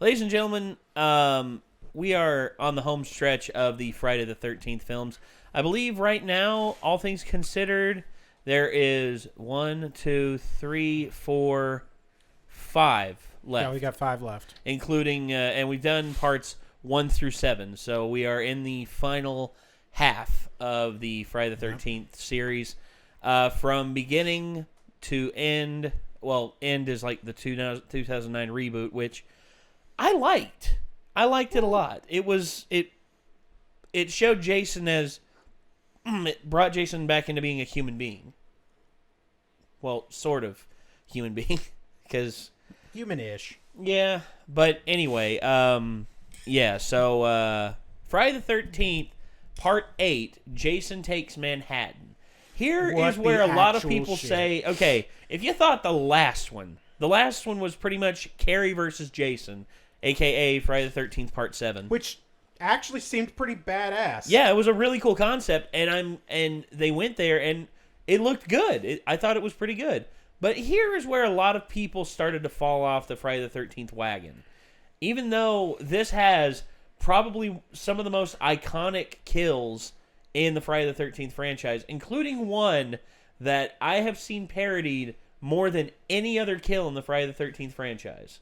Ladies and gentlemen, we are on the home stretch of the Friday the 13th films. I believe right now, all things considered, there is 1, 2, 3, 4, 5 left. Yeah, we got 5 left. Including, and we've done parts 1 through 7. So we are in the final half of the Friday the 13th series. From beginning to end, well, end is like the 2009 reboot, which I liked. I liked it a lot. It showed Jason as, it brought Jason back into being a human being. Well, sort of human being, because human-ish. Yeah, but anyway, yeah. So Friday the 13th, Part 8, Jason Takes Manhattan. Here is where a lot of people say, okay, if you thought the last one was pretty much Carrie versus Jason, a.k.a. Friday the 13th, Part 7. Which actually seemed pretty badass. Yeah, it was a really cool concept, and they went there, and it looked good. I thought it was pretty good. But here is where a lot of people started to fall off the Friday the 13th wagon. Even though this has probably some of the most iconic kills in the Friday the 13th franchise, including one that I have seen parodied more than any other kill in the Friday the 13th franchise.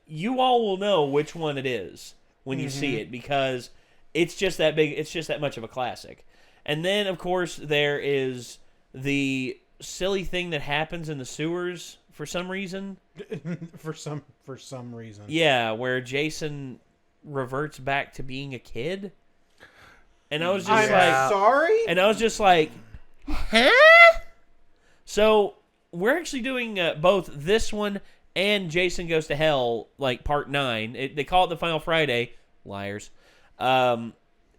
You all will know which one it is when you see it, because it's just that big. It's just that much of a classic. And then, of course, there is the silly thing that happens in the sewers for some reason. for some reason. Yeah, where Jason reverts back to being a kid. And I was just sorry? And I was just like, huh? So we're actually doing both this one and Jason Goes to Hell, like Part 9. They call it the Final Friday. Liars. And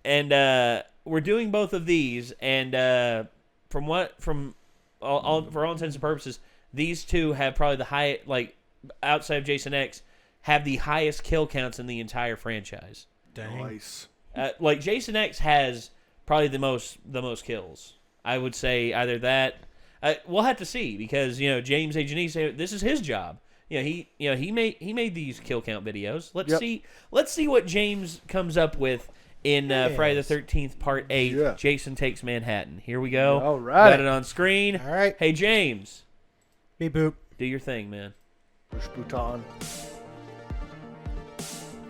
we're doing both of these, and for all intents and purposes, these two have probably the highest, like, outside of Jason X, have the highest kill counts in the entire franchise. Dang. Nice. Like, Jason X has probably the most kills. I would say either that. We'll have to see, because James A. Janice, this is his job. He made these kill count videos. Let's see what James comes up with in Friday the 13th Part 8. Yeah. Jason Takes Manhattan. Here we go. All right. Got it on screen. All right. Hey James, Beep boop. do your thing, man. Push bouton.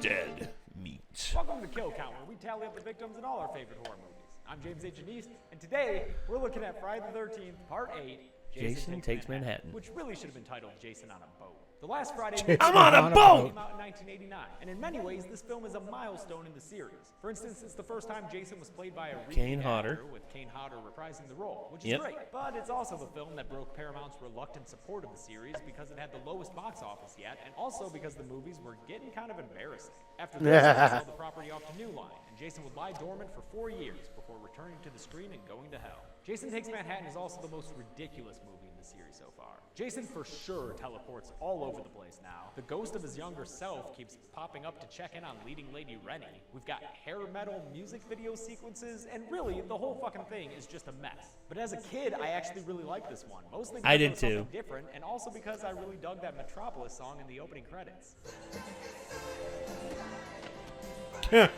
Dead meat. Welcome to Kill Count, where we tally up the victims in all our favorite horror movies. I'm James H. East, and today we're looking at Friday the 13th, Part 8, Jason Takes Manhattan. which really should have been titled Jason on a Boat. The last Friday I'm on a boat! came out in 1989, and in many ways, this film is a milestone in the series. For instance, it's the first time Jason was played by a Kane repeat Hodder. actor, with Kane Hodder reprising the role, which is Yep. great. But it's also the film that broke Paramount's reluctant support of the series because it had the lowest box office yet, and also because the movies were getting kind of embarrassing. After this, they sold the property off to New Line, and Jason would lie dormant for 4 years before returning to the screen and going to hell. Jason Takes Manhattan is also the most ridiculous movie in the series so far. Jason for sure teleports all over the place now. The ghost of his younger self keeps popping up to check in on leading lady Rene. We've got hair metal music video sequences, and really, the whole fucking thing is just a mess. But as a kid, I actually really liked this one. Mostly because I it did was something too. different, and also because I really dug that Metropolis song in the opening credits.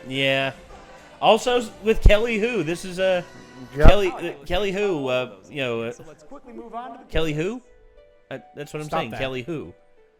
Yeah. Also with Kelly Who. This is Yep. Kelly Who. So let's quickly move on to the Kelly Who. That's what I'm Stop saying. that. Kelly Who.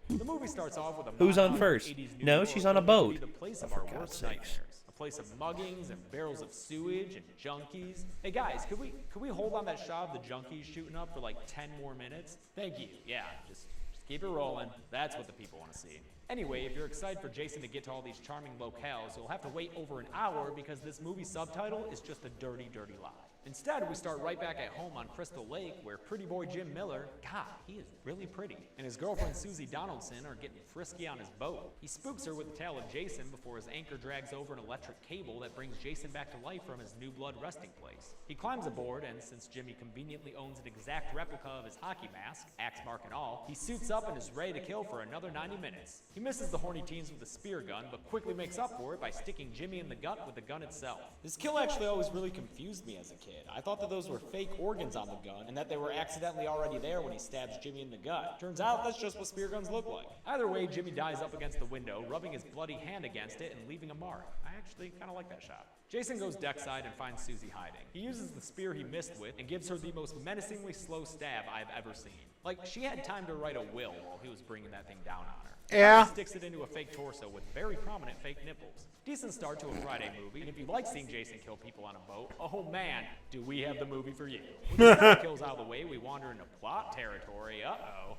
The movie starts off with a Who's on montage of first? 80s New No, York, she's on a which would be boat. The place of our worst nightmares. A place of muggings and barrels of sewage and junkies. Hey guys, could we hold on that shot of the junkies shooting up for like 10 more minutes? Thank you. Yeah, just keep it rolling. That's what the people want to see. Anyway, if you're excited for Jason to get to all these charming locales, you'll have to wait over an hour because this movie's subtitle is just a dirty, dirty lie. Instead, we start right back at home on Crystal Lake, where pretty boy Jim Miller, God, he is really pretty, and his girlfriend Susie Donaldson are getting frisky on his boat. He spooks her with the tale of Jason before his anchor drags over an electric cable that brings Jason back to life from his New Blood resting place. He climbs aboard, and since Jimmy conveniently owns an exact replica of his hockey mask, axe mark and all, he suits up and is ready to kill for another 90 minutes. He He misses the horny teens with a spear gun, but quickly makes up for it by sticking Jimmy in the gut with the gun itself. This kill actually always really confused me as a kid. I thought that those were fake organs on the gun, and that they were accidentally already there when he stabs Jimmy in the gut. Turns out that's just what spear guns look like. Either way, Jimmy dies up against the window, rubbing his bloody hand against it and leaving a mark. I actually kind of like that shot. Jason goes deckside and finds Susie hiding. He uses the spear he missed with and gives her the most menacingly slow stab I've ever seen. Like, she had time to write a will while he was bringing that thing down on her. Yeah. He sticks it into a fake torso with very prominent fake nipples. Decent start to a Friday movie, and if you like seeing Jason kill people on a boat, oh man, do we have the movie for you. With the kills out of the way, we wander into plot territory,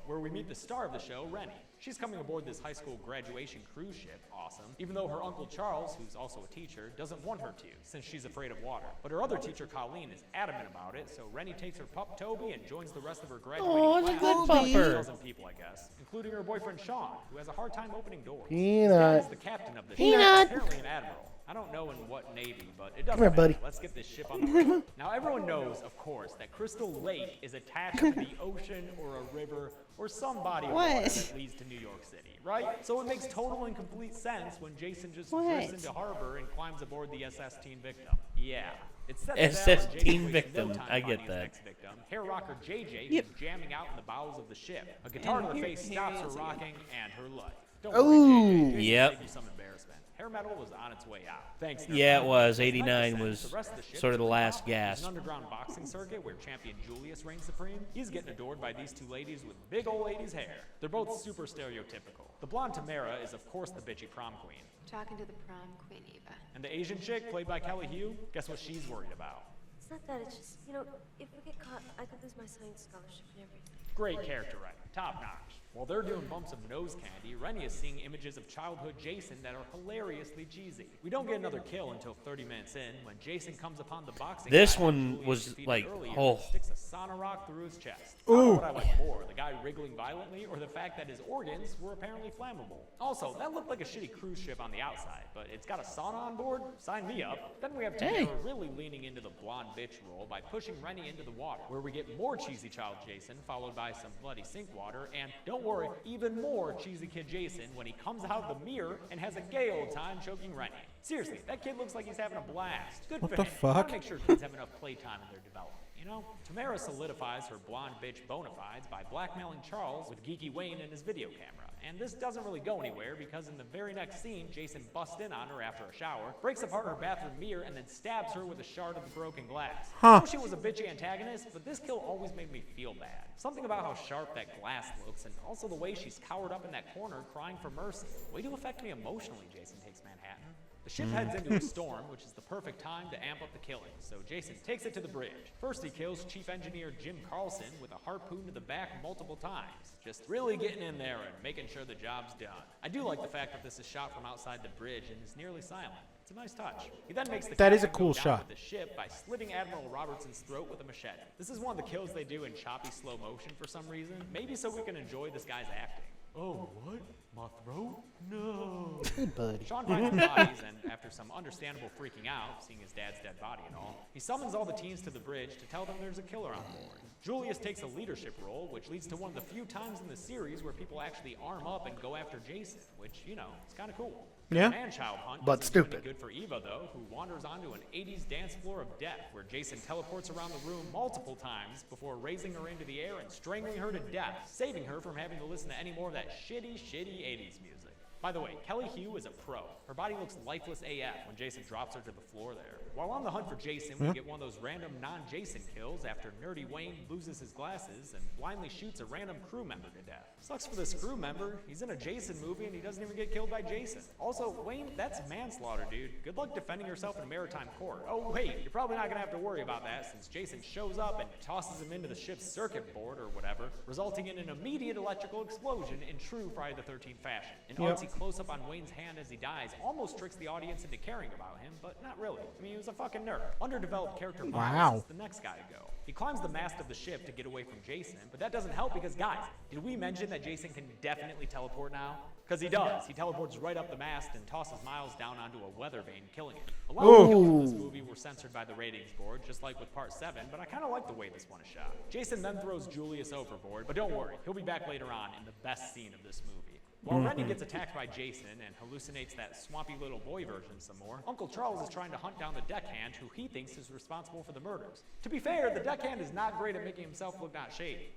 where we meet the star of the show, Rene. She's coming aboard this high school graduation cruise ship, awesome, even though her uncle Charles, who's also a teacher, doesn't want her to, since she's afraid of water. But her other teacher, Colleen, is adamant about it, so Rene takes her pup Toby and joins the rest of her graduating it's a class. good pupper. Dozen people, I guess, including her boyfriend Sean, who has a hard time opening doors. Peanut. This guy is the captain of the ship, Peanut. apparently an admiral. I don't know in what navy, but it doesn't here, matter. buddy. Let's get this ship on the road. Now, everyone knows, of course, that Crystal Lake is attached to the ocean or a river or some body of water that leads to New York City, right? So it makes total and complete sense when Jason just drifts into harbor and climbs aboard the SS Teen Victim. Yeah. It's set SS Jason Teen wastes Victim. no time I get finding his that. next victim, hair rocker JJ, who's jamming out in the bowels of the ship. A guitar to the face stops her rocking and her life. Don't worry, JJ. Jason's Yep. saved you some embarrassment. Hair metal was on its way out. Thanks. Yeah, it was. It's 89 nice to was send the rest of the ship sort of to the last top. There's gasp. an underground boxing circuit where champion Julius reigns supreme. He's getting adored by these two ladies with big old ladies' hair. They're both super stereotypical. The blonde Tamara is, of course, the bitchy prom queen. Talking to the prom queen, Eva. And the Asian chick, played by Kelly Hu, guess what she's worried about? It's not that, it's just, if we get caught, I could lose my science scholarship and everything. Great character writing, top notch. While they're doing bumps of nose candy, Rene is seeing images of childhood Jason that are hilariously cheesy. We don't get another kill until 30 minutes in, when Jason comes upon the boxing This guy one Julius was defeated like, earlier oh. and sticks a sauna rock through his chest. I don't know what I like more, the guy wriggling violently, or the fact that his organs were apparently flammable. Also, that looked like a shitty cruise ship on the outside, but it's got a sauna on board? Sign me up. Then we have Tamara really leaning into the blonde bitch role by pushing Rene into the water, where we get more cheesy child Jason, followed by some bloody sink water, and don't worry, even more cheesy kid Jason when he comes out of the mirror and has a gay old time choking Rene. Seriously, that kid looks like he's having a blast. Good for the him. fuck? Gotta make sure kids have enough playtime in their development. Tamara solidifies her blonde bitch bona fides by blackmailing Charles with geeky Wayne and his video camera. And this doesn't really go anywhere because in the very next scene, Jason busts in on her after a shower, breaks apart her bathroom mirror, and then stabs her with a shard of the broken glass. I know she was a bitchy antagonist, but this kill always made me feel bad. Something about how sharp that glass looks, and also the way she's cowered up in that corner crying for mercy. Way to affect me emotionally, Jason Takes Manhattan. The ship heads into a storm, which is the perfect time to amp up the killing, so Jason takes it to the bridge. First, he kills Chief Engineer Jim Carlson with a harpoon to the back multiple times, just really getting in there and making sure the job's done. I do like the fact that this is shot from outside the bridge and is nearly silent. It's a nice touch. He then makes the That is a captain cool go down shot. with the ship by slitting Admiral Robertson's throat with a machete. This is one of the kills they do in choppy slow motion for some reason, maybe so we can enjoy this guy's acting. Oh, what? My throat? No. Hey, buddy. Sean finds the bodies, and after some understandable freaking out, seeing his dad's dead body and all, he summons all the teens to the bridge to tell them there's a killer on board. Julius takes a leadership role, which leads to one of the few times in the series where people actually arm up and go after Jason, which, is kind of cool. Yeah. The man-child hunt But doesn't do any stupid. good for Eva, though, who wanders onto an 80s dance floor of death, where Jason teleports around the room multiple times before raising her into the air and strangling her to death, saving her from having to listen to any more of that shitty 80s music. By the way, Kelly Hu is a pro. Her body looks lifeless AF when Jason drops her to the floor there. While on the hunt for Jason, we get one of those random non-Jason kills after nerdy Wayne loses his glasses and blindly shoots a random crew member to death. Sucks for this crew member. He's in a Jason movie and he doesn't even get killed by Jason. Also, Wayne, that's manslaughter, dude. Good luck defending yourself in a maritime court. Oh wait, you're probably not gonna have to worry about that since Jason shows up and tosses him into the ship's circuit board or whatever, resulting in an immediate electrical explosion in true Friday the 13th fashion. An artsy close-up on Wayne's hand as he dies almost tricks the audience into caring about him, but not really. I mean, he was a fucking nerd. Underdeveloped character Miles is the next guy to go. He climbs the mast of the ship to get away from Jason, but that doesn't help because, guys, did we mention that Jason can definitely teleport now? Because he does. He teleports right up the mast and tosses Miles down onto a weather vane, killing him. A lot of the kills in this movie were censored by the ratings board, just like with Part 7, but I kind of like the way this one is shot. Jason then throws Julius overboard, but don't worry, he'll be back later on in the best scene of this movie. While Rennie gets attacked by Jason and hallucinates that swampy little boy version some more, Uncle Charles is trying to hunt down the deckhand who he thinks is responsible for the murders. To be fair, the deckhand is not great at making himself look not shady.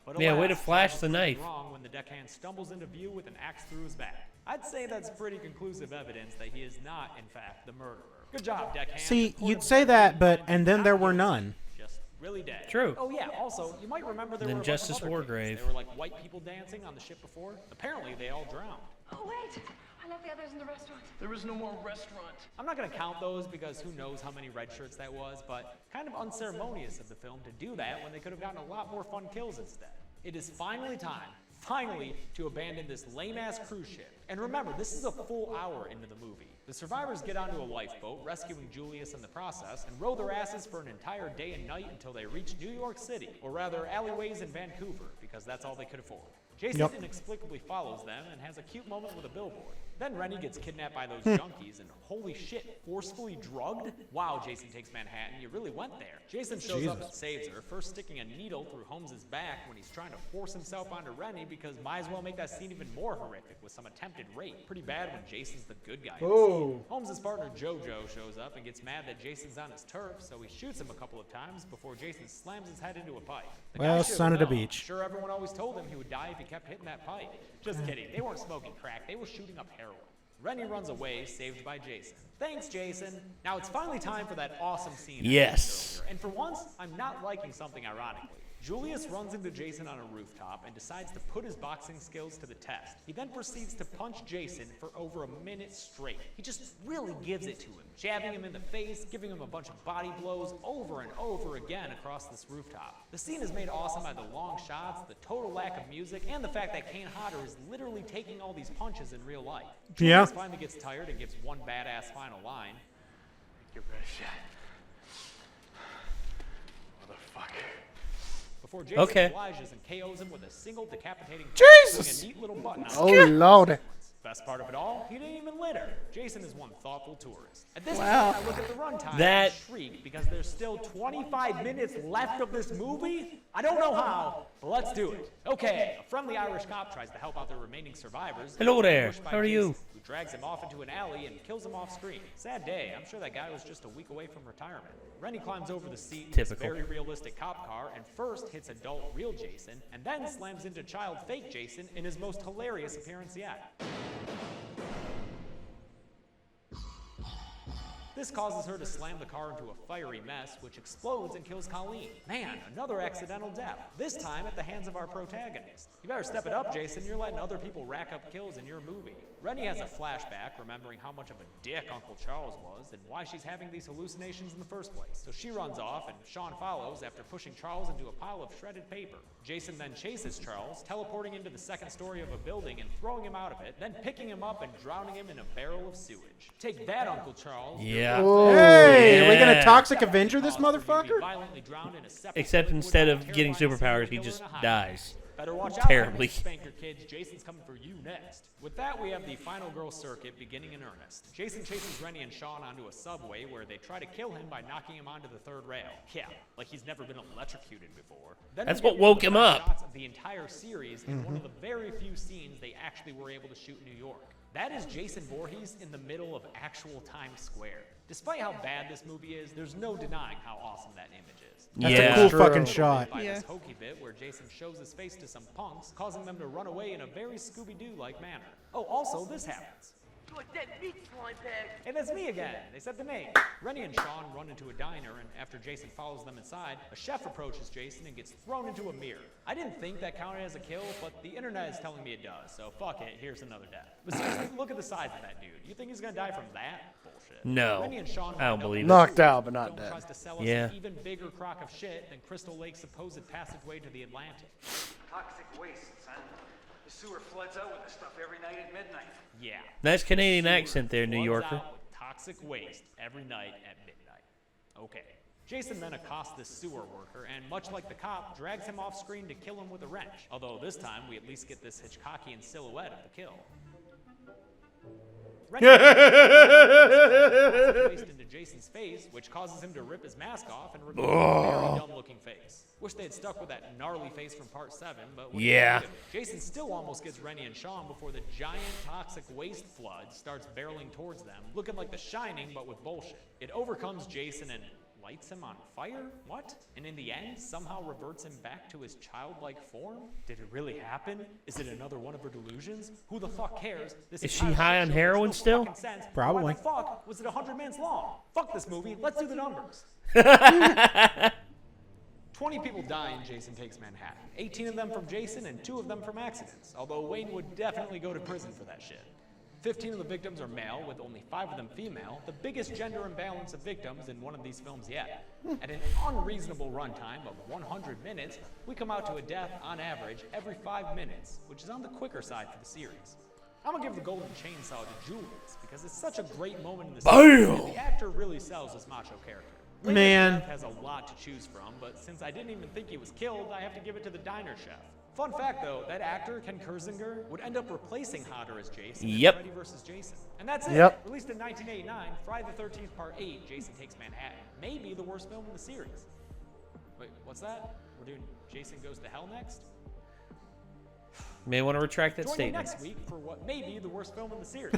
But Yeah, way to alas, flash Charles the proves knife. wrong when the deckhand stumbles into view with an axe through his back. I'd say that's pretty conclusive evidence that he is not, in fact, the murderer. Good job, deckhand. See, Court you'd of say that, but Appeal and then there were not none. just really dead. True. Oh yeah. Also, you might remember there Then were a bunch Justice of other Wargrave. cases. There were like white people dancing on the ship before. Apparently, they all drowned. Oh, wait! I left the others in the restaurant. There is no more restaurant. I'm not gonna count those because who knows how many red shirts that was, but kind of unceremonious of the film to do that when they could have gotten a lot more fun kills instead. It is finally time, to abandon this lame-ass cruise ship. And remember, this is a full hour into the movie. The survivors get onto a lifeboat, rescuing Julius in the process, and row their asses for an entire day and night until they reach New York City, or rather alleyways in Vancouver, because that's all they could afford. Jason inexplicably follows them and has a cute moment with a billboard. Then Rennie gets kidnapped by those junkies and holy shit, forcefully drugged? Wow, Jason Takes Manhattan, you really went there. Jason shows up and saves her, first sticking a needle through Holmes's back when he's trying to force himself onto Rennie because might as well make that scene even more horrific with some attempted rape. Pretty bad when Jason's the good guy. Oh. Holmes's partner JoJo shows up and gets mad that Jason's on his turf, so he shoots him a couple of times before Jason slams his head into a pipe. The guy Well, should son of the know. beach. I'm sure everyone always told him he would die if he kept hitting that pipe. Just kidding. They weren't smoking crack. They were shooting up heroin. Rennie runs away, saved by Jason. Thanks, Jason. Now it's finally time for that awesome scene. I Yes. mentioned earlier. And for once, I'm not liking something ironically. Julius runs into Jason on a rooftop and decides to put his boxing skills to the test. He then proceeds to punch Jason for over a minute straight. He just really gives it to him, jabbing him in the face, giving him a bunch of body blows over and over again across this rooftop. The scene is made awesome by the long shots, the total lack of music, and the fact that Kane Hodder is literally taking all these punches in real life. Yeah. Julius finally gets tired and gives one badass final line. Your best shot. Motherfucker. Before Jason obliges and KOs him with a single decapitating Jesus! a neat little button on Oh, Lord. Best part of it all, he didn't even litter. Jason is one thoughtful tourist. At this point, I look at the runtime and shriek because there's still 25 minutes left of this movie. I don't know how, but let's do it. Okay, a friendly Irish cop tries to help out the remaining survivors. Hello there. Pushed by How are you? Jason, who drags him off into an alley and kills him off screen. Sad day. I'm sure that guy was just a week away from retirement. Rennie climbs over the seat in this Typical. very realistic cop car and first hits adult real Jason and then slams into child fake Jason in his most hilarious appearance yet. This causes her to slam the car into a fiery mess, which explodes and kills Colleen. Man, another accidental death, this time at the hands of our protagonist. You better step it up, Jason. You're letting other people rack up kills in your movie. Rennie has a flashback, remembering how much of a dick Uncle Charles was and why she's having these hallucinations in the first place. So she runs off, and Sean follows after pushing Charles into a pile of shredded paper. Jason then chases Charles, teleporting into the second story of a building and throwing him out of it, then picking him up and drowning him in a barrel of sewage. Take that, Uncle Charles. Yeah. Hey, are we gonna Yeah. Toxic Avenger this motherfucker? Violently drowned in a separate Except liquid instead while of getting terrifying superpowers, serial he killer just in a hideout. dies. Better watch out, Terribly. Spanker kids. Jason's coming for you next. With that, we have the final girl circuit beginning in earnest. Jason chases Rennie and Sean onto a subway where they try to kill him by knocking him onto the third rail. Yeah, like he's never been electrocuted before. Then That's we what get woke the him best up. shots of the entire series in one of the very few scenes they actually were able to shoot in New York. That is Jason Voorhees in the middle of actual Times Square. Despite how bad this movie is, there's no denying how awesome that image is. That's Yeah. a cool True. fucking shot. By this hokey bit where Jason shows his face to some punks, causing them to run away in a very Scooby-Doo-like manner. Oh, also, this happens. You a dead meat slime bag. Hey, that's me again. They said the name. Rennie and Sean run into a diner, and after Jason follows them inside, a chef approaches Jason and gets thrown into a mirror. I didn't think that counted as a kill, but the internet is telling me it does, so fuck it, here's another death. But seriously, look at the size of that dude. You think he's gonna die from that? Bullshit. No. Rennie and Sean I don't wind up believe in it. the Knocked sewer. out, but not Film dead. tries to sell us Yeah. an even bigger crock of shit than Crystal Lake's supposed passageway to the Atlantic. Toxic waste, son. The sewer floods out with this stuff every night at midnight. Yeah. Nice Canadian accent there, New Floods Yorker. out with toxic waste every night at midnight. Okay. Jason then accosts this sewer worker and, much like the cop, drags him off screen to kill him with a wrench. Although this time we at least get this Hitchcockian silhouette of the kill. Renegade into Jason's face, which causes him to rip his mask off and reveal a very dumb-looking face. Wish they had stuck with that gnarly face from part 7, but Yeah. Jason still almost gets Rene and Sean before the giant toxic waste flood starts barreling towards them, looking like The Shining but with bullshit. It overcomes Jason and lights him on fire? What? And in the end, somehow reverts him back to his childlike form? Did it really happen? Is it another one of her delusions? Who the fuck cares? This Is she entire high shit on show heroin makes no still? fucking sense. Probably. Why the fuck was it 100 minutes long? Fuck this movie. Let's do the numbers. 20 people die in Jason Takes Manhattan. 18 of them from Jason and 2 of them from accidents, although Wayne would definitely go to prison for that shit. 15 of the victims are male, with only 5 of them female, the biggest gender imbalance of victims in one of these films yet. At an unreasonable runtime of 100 minutes, we come out to a death, on average, every 5 minutes, which is on the quicker side for the series. I'm gonna give the golden chainsaw to Julius, because it's such a great moment in the series, and the actor really sells his macho character. Later, Man. Chef has a lot to choose from, but since I didn't even think he was killed, I have to give it to the diner chef. Fun fact, though, that actor, Ken Kirzinger, would end up replacing Hodder as Jason in Yep. Freddy vs. Jason. And that's it. Yep. Released in 1989, Friday the 13th Part 8, Jason Takes Manhattan. Maybe the worst film in the series. Wait, what's that? We're doing Jason Goes to Hell next? May want to retract that Join me statement. next week for what may be the worst film in the series.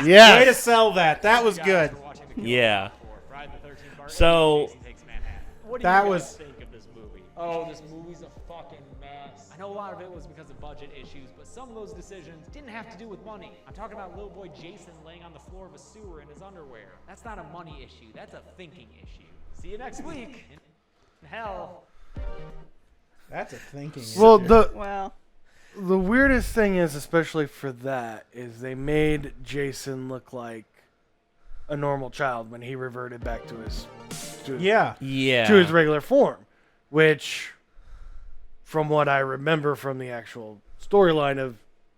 Yes. Way to sell that. That was Guys good. for watching the Kill Yeah. for Friday the 13th Part 8, So- Jason Takes Manhattan. What do That you was- guys think of this movie? Oh, this movie's a fucking mess. I know a lot of it was because of budget issues, but some of those decisions didn't have to do with money. I'm talking about little boy Jason laying on the floor of a sewer in his underwear. That's not a money issue. That's a thinking issue. See you next week. In hell. That's a thinking. Well, issue. the weirdest thing is, especially for that, is they made Jason look like a normal child when he reverted back to his Yeah. Yeah. to his regular form, which, from what I remember from the actual storyline of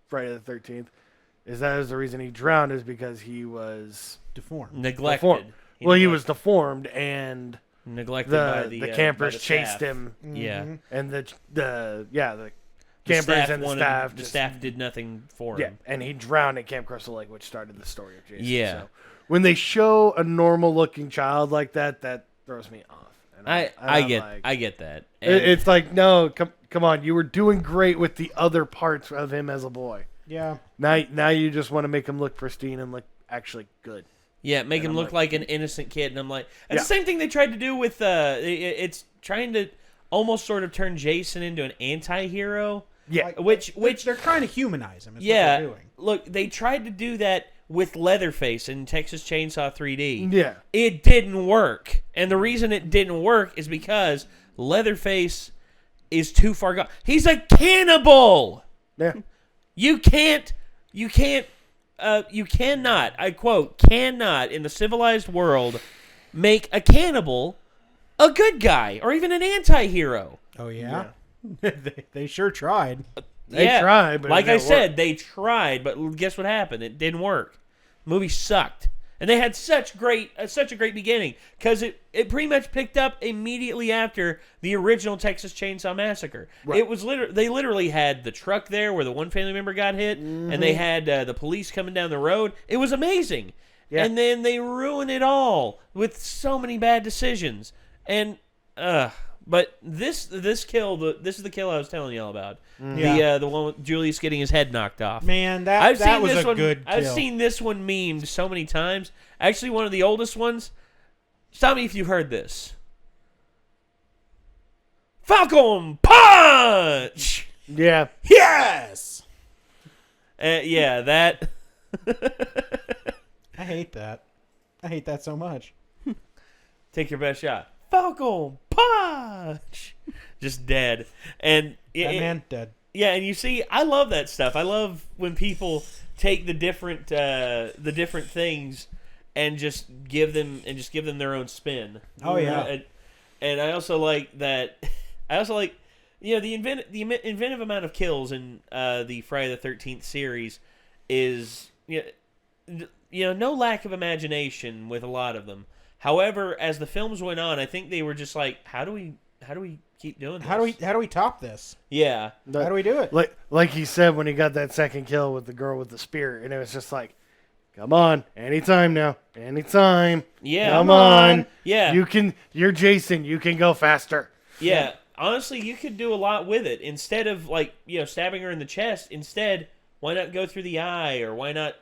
Friday the 13th, is that is the reason he drowned is because he was Deformed. Neglected. deformed. He was deformed, and neglected by the by campers the chased staff. him, Yeah. and the campers staff and the wanted- staff the just, staff did nothing for yeah, him. and he drowned at Camp Crystal Lake, which started the story of Jason. Yeah. So when they show a normal looking child like that, that throws me off. And I I'm get like- I get that. It's like, no, come on, you were doing great with the other parts of him as a boy. Yeah. Now you just want to make him look pristine and look actually good. Yeah, make him I'm look like an innocent kid, and I'm like, it's Yeah. the same thing they tried to do with. It's trying to almost sort of turn Jason into an anti-hero. Yeah, Which They're trying to humanize him. Is yeah, What they're doing. look, they tried to do that with Leatherface in Texas Chainsaw 3D. yeah, It didn't work, and the reason it didn't work is because Leatherface is too far gone. He's a cannibal. yeah. You cannot, I quote, cannot in the civilized world make a cannibal a good guy or even an anti-hero. Oh yeah. they sure tried. They tried, but it like I didn't said, work. they tried, but guess what happened? It didn't work. The movie sucked. And they had such a great beginning because it pretty much picked up immediately after the original Texas Chainsaw Massacre. Right. It was they literally had the truck there where the one family member got hit, and they had the police coming down the road. It was amazing. Yeah. And then they ruined it all with so many bad decisions. And but this is the kill I was telling y'all about. Yeah. The one with Julius getting his head knocked off. Man, that was a good kill. I've seen this one memed so many times. Actually, one of the oldest ones. Stop me if you've heard this. Falcon Punch! Yeah. Yes. Yeah, that. I hate that. I hate that so much. Take your best shot. Falcon Punch! Just dead. And That man dead. yeah, and you see, I love that stuff. I love when people take the different things and just give them their own spin. Oh, yeah. And I also like that. I also like, the inventive amount of kills in the Friday the 13th series is no lack of imagination with a lot of them. However, as the films went on, I think they were just like, how do how do we keep doing this? How do we top this? Yeah. How do we do it? Like he said when he got that second kill with the girl with the spear, and it was just like, come on, anytime now, anytime. Yeah. Come on. Yeah. You're Jason, you can go faster. Yeah. Honestly, you could do a lot with it. Instead of stabbing her in the chest, instead, why not go through the eye, or why not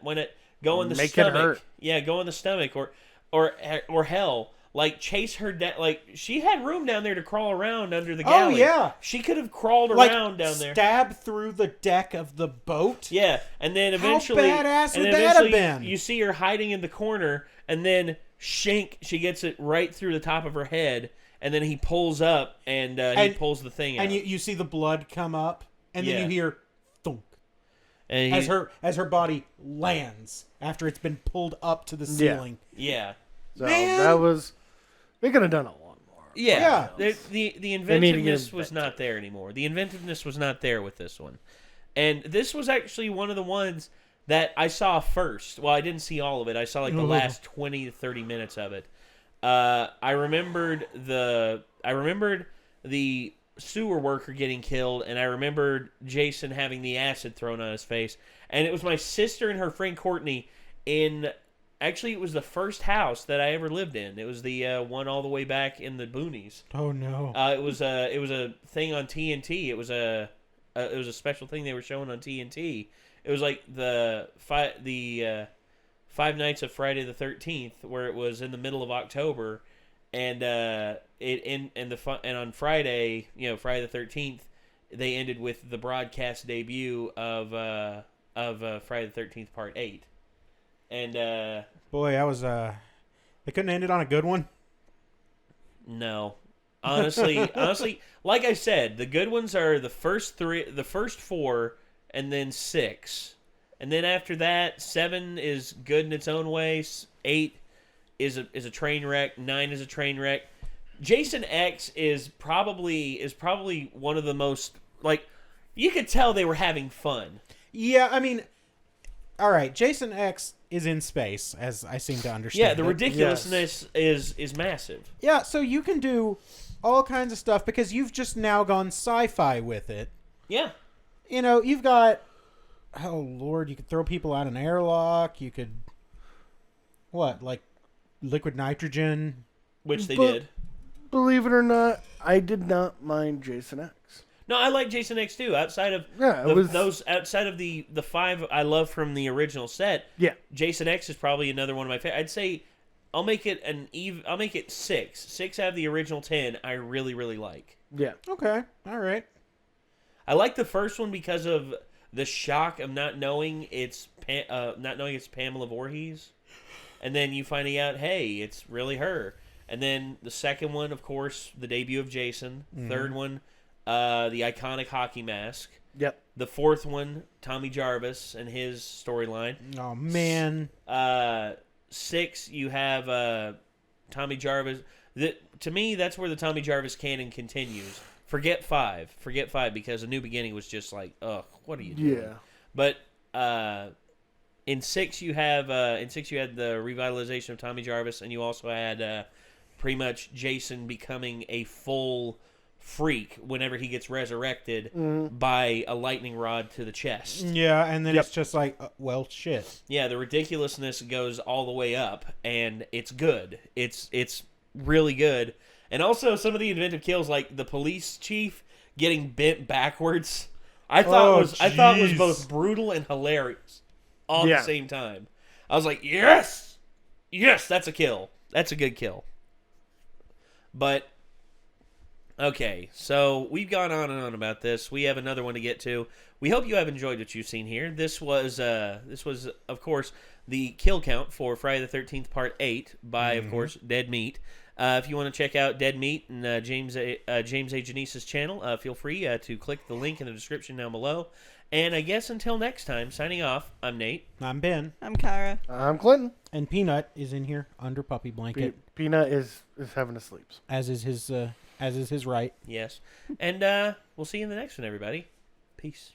go in the Make stomach? it hurt. Yeah, go in the stomach, or hell, like chase her down. Like she had room down there to crawl around under the galley. Oh yeah, she could have crawled like, around down there. Stab through the deck of the boat. Yeah, and then eventually, How badass and would then that have eventually been? You see her hiding in the corner, and then shink, she gets it right through the top of her head, and then he pulls up and he pulls the thing out. And you see the blood come up, and then Yeah. you hear thunk And as her body lands after it's been pulled up to the ceiling. Yeah. So Man. that was, they could have done a lot more. Yeah. Yeah. The need to get inventiveness was not there anymore. The inventiveness was not there with this one. And this was actually one of the ones that I saw first. Well, I didn't see all of it. I saw like the last 20 to 30 minutes of it. I remembered the sewer worker getting killed, and I remembered Jason having the acid thrown on his face. And it was my sister and her friend Courtney actually, it was the first house that I ever lived in. It was the one all the way back in the boonies. Oh no! It was a thing on TNT. It was a special thing they were showing on TNT. It was like the Five Nights of Friday the 13th, where it was in the middle of October, and on Friday, Friday the 13th, they ended with the broadcast debut of Friday the 13th Part 8, and Boy, I was they couldn't end it on a good one. no, honestly, like I said, the good ones are the first 4, and then 6. And then after that, 7 is good in its own way. 8 is a train wreck. 9 is a train wreck. Jason X is probably one of the most, like, you could tell they were having fun. Yeah, I mean, all right. Jason X is in space, as I seem to understand. Yeah, the it. ridiculousness is massive. Yeah, so you can do all kinds of stuff because you've just now gone sci-fi with it. Yeah. You've got, oh Lord, you could throw people out an airlock. You could, like liquid nitrogen. Which they did. Believe it or not, I did not mind Jason X. No, I like Jason X too. Outside of outside of the 5 I love from the original set. Yeah. Jason X is probably another one of my favorites. I'd say I'll make it 6. 6 out of the original 10 I really, really like. Yeah. Okay, all right. I like the first one because of the shock of not knowing it's Pamela Voorhees, and then you finding out, hey, it's really her. And then the second one, of course, the debut of Jason. Third one, the iconic hockey mask. Yep. The fourth one, Tommy Jarvis and his storyline. Oh man. 6, you have Tommy Jarvis. To me, that's where the Tommy Jarvis canon continues. Forget 5 because A New Beginning was just like, ugh, what are you doing? Yeah. But in 6 you had the revitalization of Tommy Jarvis, and you also had pretty much Jason becoming a full freak whenever he gets resurrected by a lightning rod to the chest. Yeah, and then it's just like, well, shit. Yeah, the ridiculousness goes all the way up, and it's good. It's really good. And also some of the inventive kills, like the police chief getting bent backwards, I thought was both brutal and hilarious all at the same time. I was like, yes, that's a kill. That's a good kill. But okay, so we've gone on and on about this. We have another one to get to. We hope you have enjoyed what you've seen here. This was of course the kill count for Friday the 13th Part 8 by of course Dead Meat. If you want to check out Dead Meat and James A. Janice's channel, feel free to click the link in the description down below. And I guess until next time, signing off, I'm Nate. I'm Ben. I'm Kara. I'm Clinton. And Peanut is in here under puppy blanket. Peanut is having a sleep. As is his right. Yes. And we'll see you in the next one, everybody. Peace.